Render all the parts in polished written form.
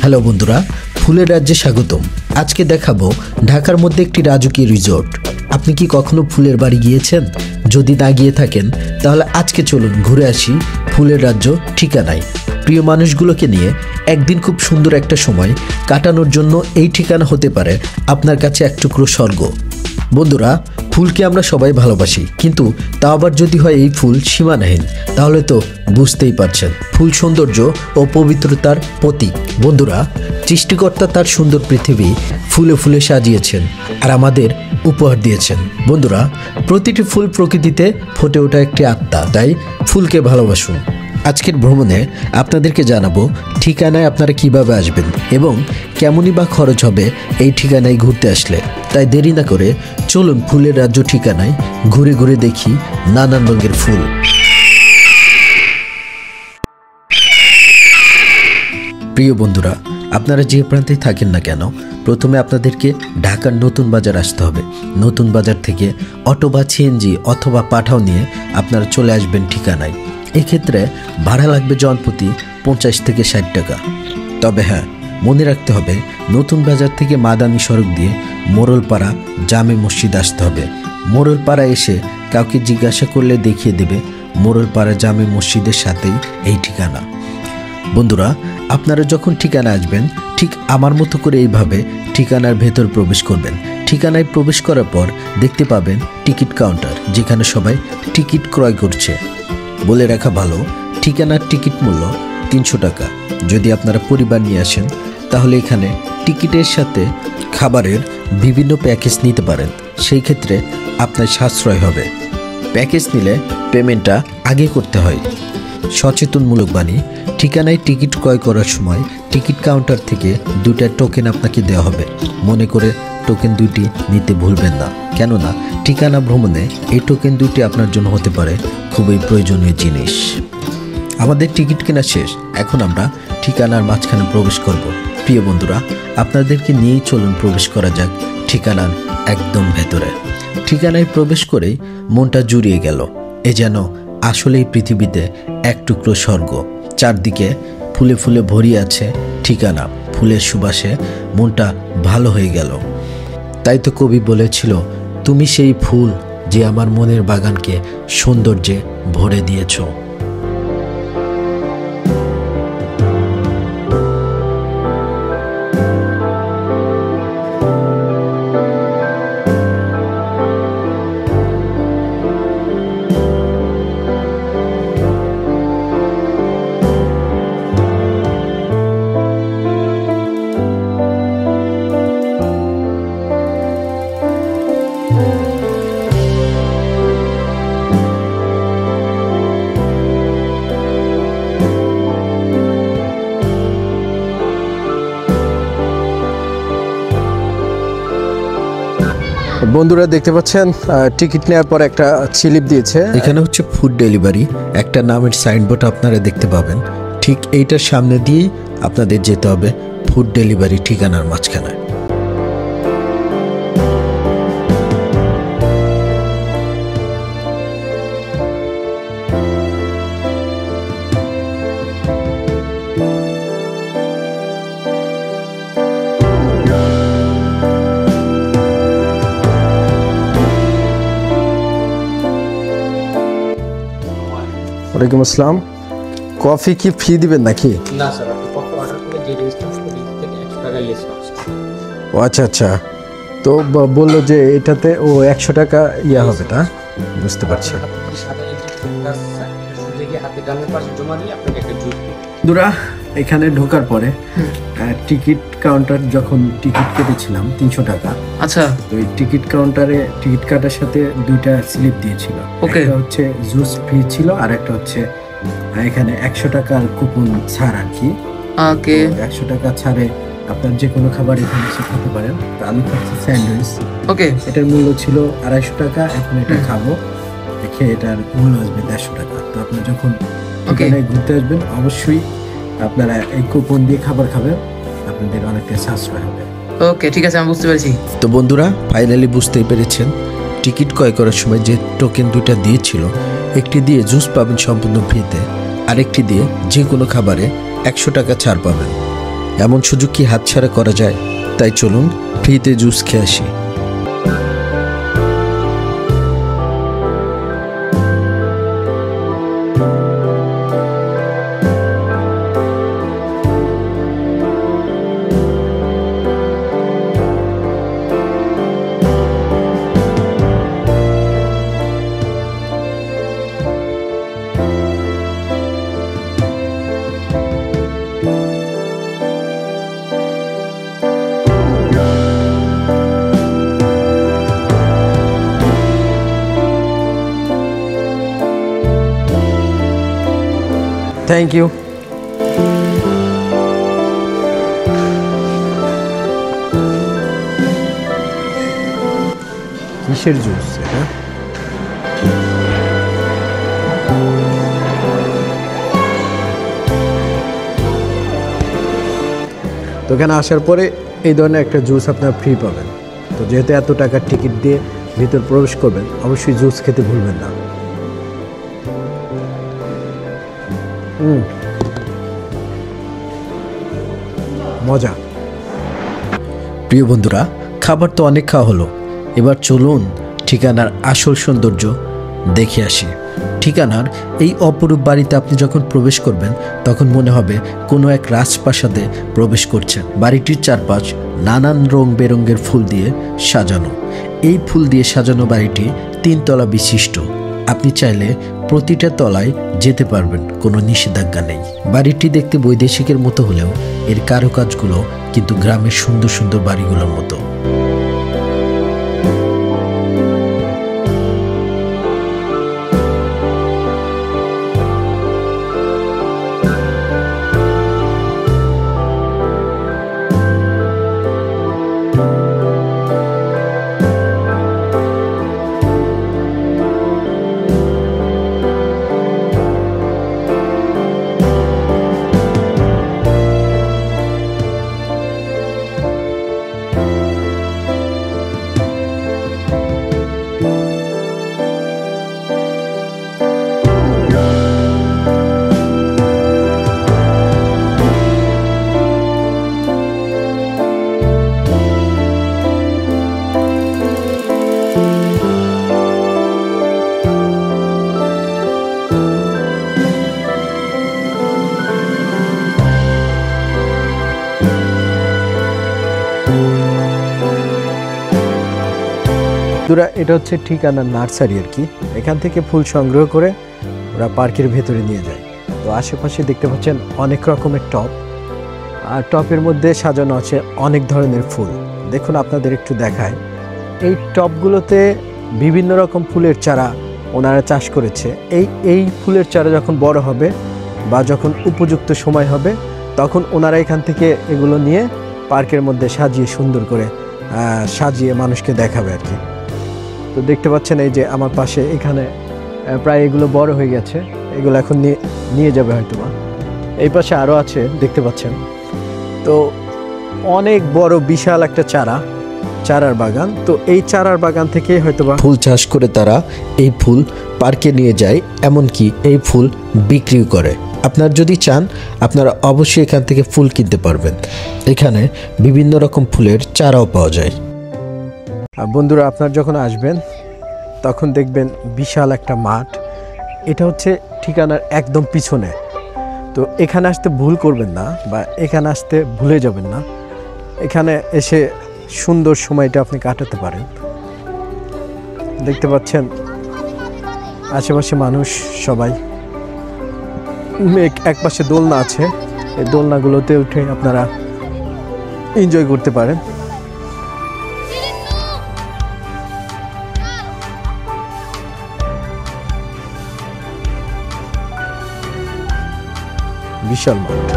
Hello বন্ধুরা, ফুলের রাজ্যে স্বাগতম। আজকে দেখাবো ঢাকার মধ্যে একটি রাজকীয় রিসোর্ট। আপনি কি কখনো ফুলের বাড়ি গিয়েছেন? যদি না গিয়ে থাকেন তাহলে আজকে চলুন ঘুরে আসি ফুলের রাজ্য ঠিকানায়। প্রিয় মানুষগুলোকে নিয়ে একদিন খুব সুন্দর একটা সময় কাটানোর জন্য এই ঠিকানা হতে পারে আপনার কাছে এক টুকরো স্বর্গ। বন্ধুরা, ফুলকে আমরা সবাই ভালোবাসি, কিন্তু তা আবার যদি হয় এই ফুল সীমানাহীন, তাহলে তো বুঝতেই পারছেন ফুল সৌন্দর্য ও পবিত্রতার প্রতীক। বন্ধুরা, সৃষ্টিকর্তা তার সুন্দর পৃথিবী ফুলে ফুলে সাজিয়েছেন আর আমাদের উপহার দিয়েছেন। বন্ধুরা, প্রতিটি ফুল প্রকৃতিতে ফুটে ওঠা একটি আত্মা, তাই ফুলকে ভালোবাসুন। আজকের ভ্রমণে আপনাদেরকে জানাবো ঠিকানায় আপনারা কিভাবে আসবেন এবং কেমনই বা খরচ হবে এই ঠিকানায় ঘুরতে আসলে। তাই দেরি না করে চলুন ফুলের রাজ্য ঠিকানায় ঘুরে ঘুরে দেখি নানান রঙের ফুল। প্রিয় বন্ধুরা, আপনারা যে প্রান্তেই থাকেন না কেন, প্রথমে আপনাদেরকে ঢাকার নতুন বাজার আসতে হবে। নতুন বাজার থেকে অটো বা সিএনজি অথবা পাঠাও নিয়ে আপনারা চলে আসবেন ঠিকানায়। এক্ষেত্রে ভাড়া লাগবে জনপ্রতি 50 থেকে 60 টাকা। তবে হ্যাঁ, মনে রাখতে হবে নতুন বাজার থেকে মাদানী সড়ক দিয়ে মোড়লপাড়া জামে মসজিদ আসতে হবে। মোড়লপাড়া এসে কাউকে জিজ্ঞাসা করলে দেখিয়ে দেবে মোড়লপাড়া জামে মসজিদের সাথেই এই ঠিকানা। বন্ধুরা, আপনারা যখন ঠিকানা আসবেন ঠিক আমার মতো করে এইভাবে ঠিকানার ভেতর প্রবেশ করবেন। ঠিকানায় প্রবেশ করার পর দেখতে পাবেন টিকিট কাউন্টার, যেখানে সবাই টিকিট ক্রয় করছে। বলে রাখা ভালো, ঠিকানার টিকিট মূল্য 300 টাকা। যদি আপনারা পরিবার নিয়ে আসেন তাহলে এখানে টিকিটের সাথে খাবারের বিভিন্ন প্যাকেজ নিতে পারেন, সেই ক্ষেত্রে আপনার সাশ্রয় হবে। প্যাকেজ নিলে পেমেন্টটা আগে করতে হয়। সচেতনমূলক বাণী, ঠিকানায় টিকিট ক্রয় করার সময় টিকিট কাউন্টার থেকে 2টা টোকেন আপনাকে দেওয়া হবে। মনে করে টোকেন 2টি নিতে ভুলবেন না, কেননা ঠিকানা ভ্রমণে এই টোকেন 2টি আপনার জন্য হতে পারে খুবই প্রয়োজনীয় জিনিস। আমাদের টিকিট কেনা শেষ, এখন আমরা ঠিকানার মাঝখানে প্রবেশ করব। প্রিয় বন্ধুরা, আপনাদেরকে নিয়েই চলুন প্রবেশ করা যাক ঠিকানার একদম ভেতরে। ঠিকানায় প্রবেশ করেই মনটা জুড়িয়ে গেল, এ যেন আসলেই পৃথিবীতে এক টুকরো স্বর্গ। চারদিকে ফুলে ফুলে ভরিয়ে আছে ঠিকানা, ফুলের সুবাসে মনটা ভালো হয়ে গেল। তাই তো কবি বলেছিল, তুমি সেই ফুল যে আমার মনের বাগানকে সৌন্দর্যে ভরে দিয়েছ। বন্ধুরা দেখতে পাচ্ছেন টিকিট নেওয়ার পর একটা স্লিপ দিয়েছে। এখানে হচ্ছে ফুড ডেলিভারি, একটা নামের সাইনবোর্ড আপনারা দেখতে পাবেন। ঠিক এইটার সামনে দিয়েই আপনাদের যেতে হবে ফুড ডেলিভারি ঠিকানার মাঝখানে। ওয়ালাইকুম আসসালাম। কফি কি ফ্রি দিবেন নাকি? না স্যার, আপনি কফি অর্ডার করলে যে রেজিস্ট্রেশন ফি থেকে 100 টাকা লেস আছে। ও আচ্ছা আচ্ছা, তো বললো যে এটাতে ও 100 টাকা ইয়া হবে, তা বুঝতে পারছি। বন্ধুরা, এখানে ঢোকার পরে টিকিট কাউন্টার, যখন টিকিট কেটেছিলাম 300 টাকা। আচ্ছা, ওই টিকিট কাউন্টারে টিকিট কাটার সাথে 2টা স্লিপ দিয়েছিল। ওকে, একটা হচ্ছে জুস ফ্রি ছিল আর একটা হচ্ছে এখানে 100 টাকার কুপন ছাড় আর কি। ওকে, 100 টাকা ছাড়ে আপনার যে কোনো খাবার এখানে এসে খেতে পারেন। তো আমি খাচ্ছি স্যান্ডউইচ। ওকে, এটার মূল্য ছিল 250 টাকা। এখন এটা খাবো, দেখে এটার মূল্য আসবে 150 টাকা। তো আপনি যখন এখানে ঘুরতে আসবেন অবশ্যই আপনারা এই কুপন দিয়ে খাবার খাবেন, আপনাদের অনেকটা সাশ্রয় হবে। ওকে, ঠিক আছে, আমি বুঝতে পেরেছি। তো বন্ধুরা, ফাইনালি বুঝতেই পেরেছেন টিকিট ক্রয় করার সময় যে টোকেন 2টা দিয়েছিল, একটি দিয়ে জুস পাবেন সম্পূর্ণ ফ্রিতে, আরেকটি দিয়ে যে কোনো খাবারে 100 টাকা ছাড় পাবেন। এমন সুযোগ কি হাতছাড়া করা যায়? তাই চলুন ফ্রিতে জুস খেয়ে আসি। Thank you. কিসের জুস এটা? তো এখানে আসার পরে এই ধরনের একটা জুস আপনারা ফ্রি পাবেন। তো যেহেতু এত টাকার টিকিট দিয়ে ভিতর প্রবেশ করবেন, অবশ্যই জুস খেতে ভুলবেন না। মজা। প্রিয় বন্ধুরা, খাবার তো অনেক খাওয়া হলো, এবার চলুন ঠিকানার আসল সৌন্দর্য দেখে আসি। ঠিকানার এই অপরূপ বাড়িতে আপনি যখন প্রবেশ করবেন তখন মনে হবে কোনো এক রাজপ্রাসাদে প্রবেশ করছেন। বাড়িটির চারপাশ নানান রং বেরঙের ফুল দিয়ে সাজানো। এই ফুল দিয়ে সাজানো বাড়িটি 3 তলা বিশিষ্ট। আপনি চাইলে প্রতিটা তলায় যেতে পারবেন, কোনো নিষেধাজ্ঞা নেই। বাড়িটি দেখতে বৈদেশিকের মতো হলেও এর কারুকাজগুলো কিন্তু গ্রামের সুন্দর সুন্দর বাড়িগুলোর মতো। এটা হচ্ছে ঠিকানার নার্সারি আর কি। এখান থেকে ফুল সংগ্রহ করে ওরা পার্কের ভেতরে নিয়ে যায়। তো আশেপাশে দেখতে পাচ্ছেন অনেক রকমের টব, আর টবের মধ্যে সাজানো আছে অনেক ধরনের ফুল। দেখুন আপনাদের একটু দেখায়, এই টবগুলোতে বিভিন্ন রকম ফুলের চারা ওনারা চাষ করেছে। এই ফুলের চারা যখন বড় হবে বা যখন উপযুক্ত সময় হবে তখন ওনারা এখান থেকে এগুলো নিয়ে পার্কের মধ্যে সাজিয়ে সুন্দর করে সাজিয়ে মানুষকে দেখাবে আর কি। তো দেখতে পাচ্ছেন এই যে আমার পাশে এখানে প্রায় এগুলো বড় হয়ে গেছে, এগুলো এখন নিয়ে যাবে হয়তোবা। এই পাশে আরও আছে দেখতে পাচ্ছেন। তো অনেক বড় বিশাল একটা চারার বাগান। তো এই চারার বাগান থেকে হয়তোবা ফুল চাষ করে তারা এই ফুল পার্কে নিয়ে যায়, এমনকি এই ফুল বিক্রিও করে। আপনার যদি চান আপনারা অবশ্যই এখান থেকে ফুল কিনতে পারবেন। এখানে বিভিন্ন রকম ফুলের চারাও পাওয়া যায়। বন্ধুরা, আপনার যখন আসবেন তখন দেখবেন বিশাল একটা মাঠ। এটা হচ্ছে ঠিকানার একদম পিছনে। তো এখানে আসতে ভুল করবেন না, বা এখানে আসতে ভুলে যাবেন না। এখানে এসে সুন্দর সময়টা আপনি কাটাতে পারেন। দেখতে পাচ্ছেন আশেপাশে মানুষ সবাই। এক পাশে দোলনা আছে, এই দোলনাগুলোতে উঠে আপনারা এনজয় করতে পারেন। বিশাল মাঠ।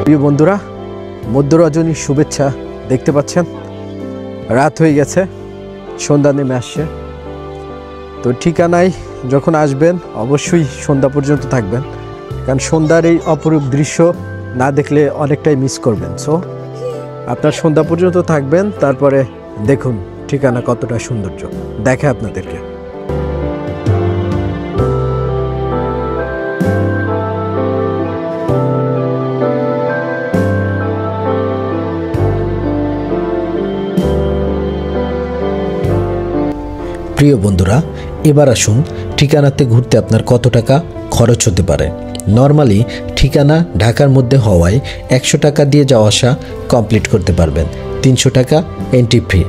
প্রিয় বন্ধুরা, মধ্য রজনীর শুভেচ্ছা। দেখতে পাচ্ছেন রাত হয়ে গেছে, সন্ধ্যা নেমে আসছে। তো ঠিকানায় যখন আসবেন অবশ্যই সন্ধ্যা পর্যন্ত থাকবেন, কারণ সন্ধ্যার এই অপরূপ দৃশ্য না দেখলে অনেকটাই মিস করবেন। সো আপনার সন্ধ্যা পর্যন্ত থাকবেন, তারপরে দেখুন ঠিকানা কতটা সৌন্দর্য দেখে আপনাদেরকে। প্রিয় বন্ধুরা, এবার আসুন ঠিকানাতে ঘুরতে আপনার কত টাকা খরচ হতে পারে। নর্মালি ঠিকানা ঢাকার মধ্যে হওয়ায় 100 টাকা দিয়ে যাওয়া আসা কমপ্লিট করতে পারবেন, 300 টাকা এন্ট্রি ফি।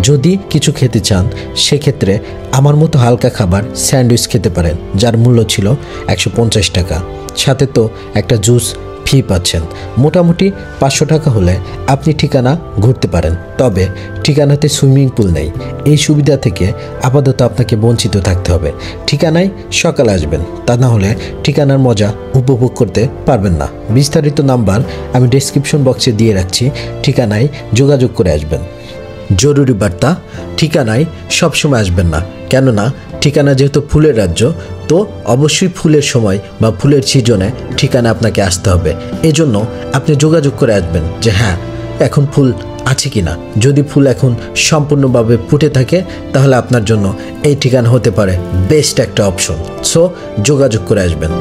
যদি কিছু খেতে চান সেক্ষেত্রে আমার মতো হালকা খাবার স্যান্ডউইচ খেতে পারেন, যার মূল্য ছিল 150 টাকা। সাথে তো একটা জুস ফি পাচ্ছেন। মোটামুটি 500 টাকা হলে আপনি ঠিকানা ঘুরতে পারেন। তবে ঠিকানাতে সুইমিং পুল নেই, এই সুবিধা থেকে আপাতত আপনাকে বঞ্চিত থাকতে হবে। ঠিকানায় সকালে আসবেন, তা না হলে ঠিকানার মজা উপভোগ করতে পারবেন না। বিস্তারিত নাম্বার আমি ডেসক্রিপশন বক্সে দিয়ে রাখছি, ঠিকানায় যোগাযোগ করে আসবেন। জরুরি বার্তা, ঠিকানায় সবসময় আসবেন না, কেননা ঠিকানা যেহেতু ফুলের রাজ্য, তো অবশ্যই ফুলের সময় বা ফুলের সিজনে ঠিকানা আপনাকে আসতে হবে। এজন্য আপনি যোগাযোগ করে আসবেন যে হ্যাঁ এখন ফুল আছে কি না। যদি ফুল এখন সম্পূর্ণভাবে ফুটে থাকে তাহলে আপনার জন্য এই ঠিকানা হতে পারে বেস্ট একটা অপশন। সো যোগাযোগ করে আসবেন।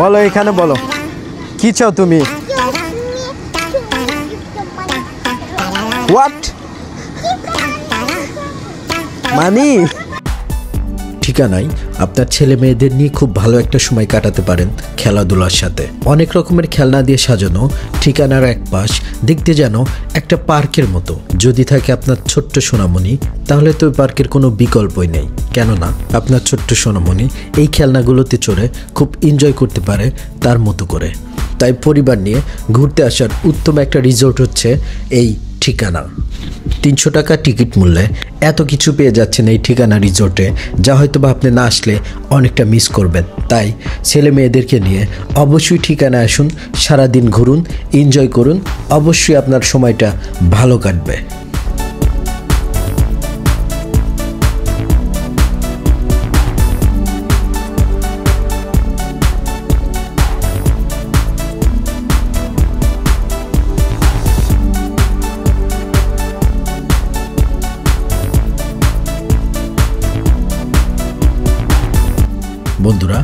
বলো, এখানে বলো কি চাও তুমি? হোয়াট মানি? ঠিকানায় আপনার ছেলে মেয়েদের নিয়ে খুব ভালো একটা সময় কাটাতে পারেন খেলাধুলার সাথে। অনেক রকমের খেলনা দিয়ে সাজানো ঠিকানার এক পাশ দেখতে যেন একটা পার্কের মতো। যদি থাকে আপনার ছোট্ট সোনামণি, তাহলে তো ওই পার্কের কোনো বিকল্পই নেই, কেননা আপনার ছোট্ট সোনামণি এই খেলনাগুলোতে চড়ে খুব এনজয় করতে পারে তার মতো করে। তাই পরিবার নিয়ে ঘুরতে আসার উত্তম একটা রিসোর্ট হচ্ছে এই ঠিকানা। 300 টাকা টিকিট মূল্যে এত কিছু পেয়ে যাচ্ছেন এই ঠিকানা রিসোর্টে, যা হয়তো বা আপনি না আসলে অনেকটা মিস করবেন। তাই ছেলে মেয়েদেরকে নিয়ে অবশ্যই ঠিকানা আসুন, সারাদিন ঘুরুন, এনজয় করুন, অবশ্যই আপনার সময়টা ভালো কাটবে। বন্ধুরা,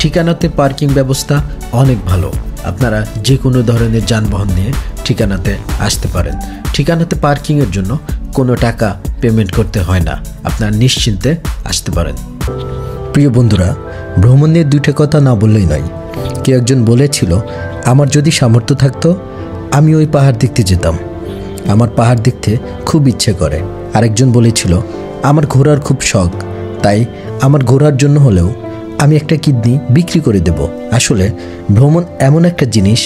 ঠিকানাতে পার্কিং ব্যবস্থা অনেক ভালো। আপনারা যে কোনো ধরনের যানবাহন নিয়ে ঠিকানাতে আসতে পারেন। ঠিকানাতে পার্কিংয়ের জন্য কোনো টাকা পেমেন্ট করতে হয় না, আপনারা নিশ্চিন্তে আসতে পারেন। প্রিয় বন্ধুরা, ভ্রমণ নিয়ে দুইটা কথা না বললেই নয়। কেউ একজন বলেছিল, আমার যদি সামর্থ্য থাকতো আমি ওই পাহাড় দেখতে যেতাম, আমার পাহাড় দেখতে খুব ইচ্ছে করে। আরেকজন বলেছিল, আমার ঘোরার খুব শখ, তাই আমার ঘোরার জন্য হলেও আমি একটা কিডনি বিক্রি করে দেব। আসলে ভ্রমণ এমন একটা জিনিস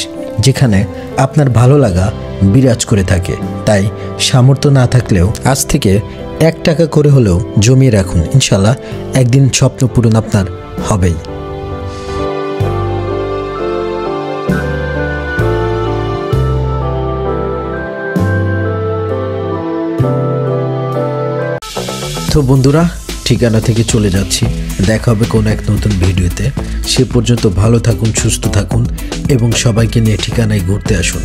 যেখানে আপনার ভালো লাগা বিরাজ করে থাকে। তাই সামর্থ্য না থাকলেও আজ থেকে 1 টাকা করে হলেও জমিয়ে রাখুন, ইনশাল্লাহ একদিন স্বপ্ন পূরণ আপনার হবেই। তো বন্ধুরা, ঠিকানা থেকে চলে যাচ্ছি, দেখা হবে কোনো এক নতুন ভিডিওতে। সে পর্যন্ত ভালো থাকুন, সুস্থ থাকুন এবং সবাইকে নিয়ে ঠিকানায় ঘুরতে আসুন।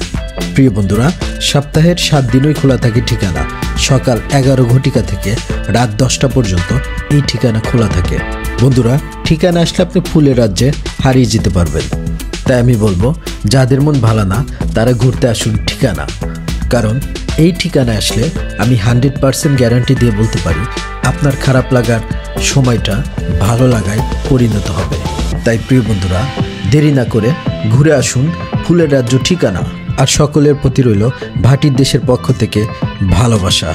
প্রিয় বন্ধুরা, সপ্তাহের 7 দিনই খোলা থাকে ঠিকানা। সকাল 11 ঘটিকা থেকে রাত 10টা পর্যন্ত এই ঠিকানা খোলা থাকে। বন্ধুরা, ঠিকানা আসলে আপনি ফুলের রাজ্যে হারিয়ে যেতে পারবেন। তাই আমি বলবো, যাদের মন ভালো না তারা ঘুরতে আসুন ঠিকানা। কারণ এই ঠিকানা আসলে আমি 100% গ্যারান্টি দিয়ে বলতে পারি আপনার খারাপ লাগার সময়টা ভালো লাগায় পরিণত হবে। তাই প্রিয় বন্ধুরা, দেরি না করে ঘুরে আসুন ফুলের রাজ্য ঠিকানা। আর সকলের প্রতি রইল ভাটির দেশের পক্ষ থেকে ভালোবাসা।